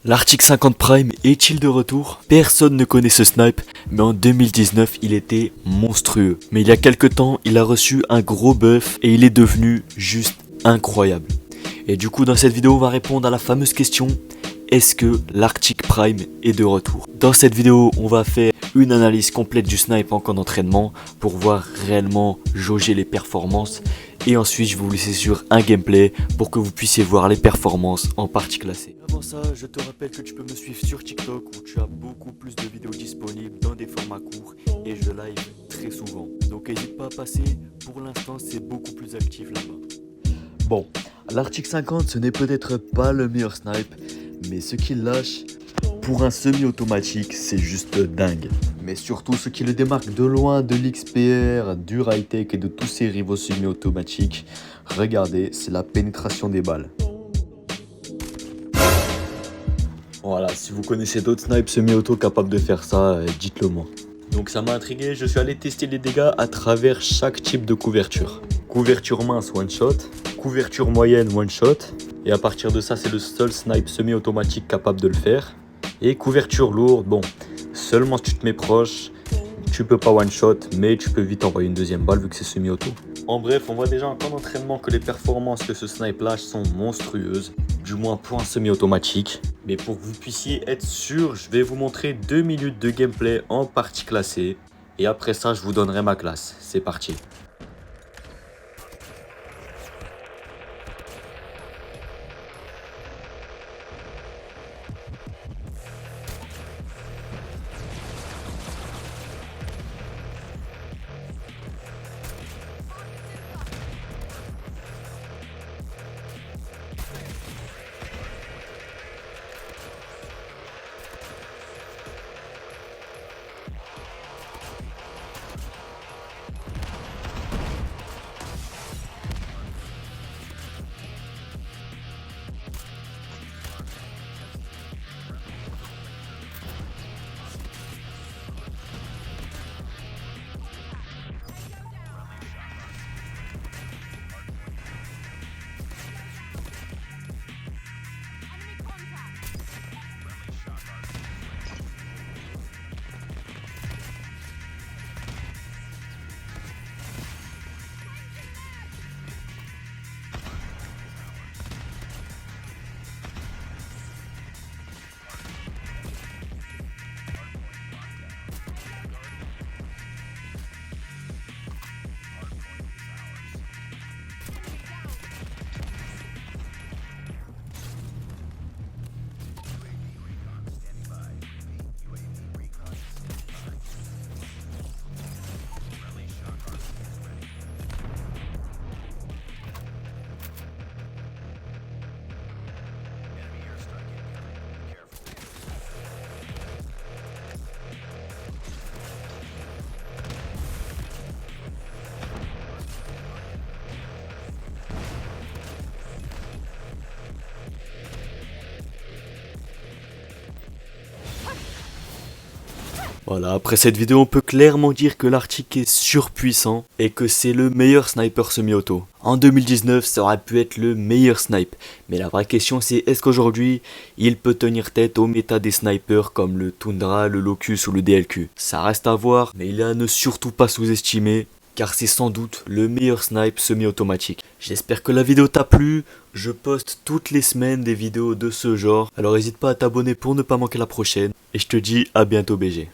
L'Arctic 50 Prime est-il de retour? Personne ne connaît ce snipe, mais en 2019 il était monstrueux. Mais il y a quelques temps, il a reçu un gros buff et il est devenu juste incroyable. Et du coup dans cette vidéo on va répondre à la fameuse question: est-ce que l'Arctic Prime est de retour? Dans cette vidéo on va faire une analyse complète du snipe en camp d'entraînement pour voir réellement jauger les performances. Et ensuite je vais vous laisser sur un gameplay pour que vous puissiez voir les performances en partie classées. Avant ça, je te rappelle que tu peux me suivre sur TikTok où tu as beaucoup plus de vidéos disponibles dans des formats courts et je live très souvent. Donc n'hésite pas à passer, pour l'instant c'est beaucoup plus actif là-bas. Bon, l'Arctic 50 ce n'est peut-être pas le meilleur snipe, mais ce qu'il lâche pour un semi-automatique c'est juste dingue. Mais surtout ce qui le démarque de loin de l'XPR, du Rytec et de tous ses rivaux semi-automatiques, regardez, c'est la pénétration des balles. Voilà, si vous connaissez d'autres snipes semi-auto capables de faire ça, dites-le moi. Donc ça m'a intrigué, je suis allé tester les dégâts à travers chaque type de couverture. Couverture mince, one shot. Couverture moyenne, one shot. Et à partir de ça, c'est le seul snipe semi-automatique capable de le faire. Et couverture lourde, bon, seulement si tu te mets proche, tu peux pas one shot, mais tu peux vite envoyer une deuxième balle vu que c'est semi-auto. En bref, on voit déjà en camp d'entraînement que les performances que ce snipe lâche sont monstrueuses, du moins pour un semi-automatique. Mais pour que vous puissiez être sûr, je vais vous montrer 2 minutes de gameplay en partie classée. Et après ça, je vous donnerai ma classe. C'est parti. Voilà, après cette vidéo, on peut clairement dire que l'Arctic est surpuissant et que c'est le meilleur sniper semi-auto. En 2019, ça aurait pu être le meilleur snipe. Mais la vraie question c'est, est-ce qu'aujourd'hui, il peut tenir tête au méta des snipers comme le Tundra, le Locus ou le DLQ? Ça reste à voir, mais il est à ne surtout pas sous-estimer, car c'est sans doute le meilleur snipe semi-automatique. J'espère que la vidéo t'a plu, je poste toutes les semaines des vidéos de ce genre, alors n'hésite pas à t'abonner pour ne pas manquer la prochaine, et je te dis à bientôt BG.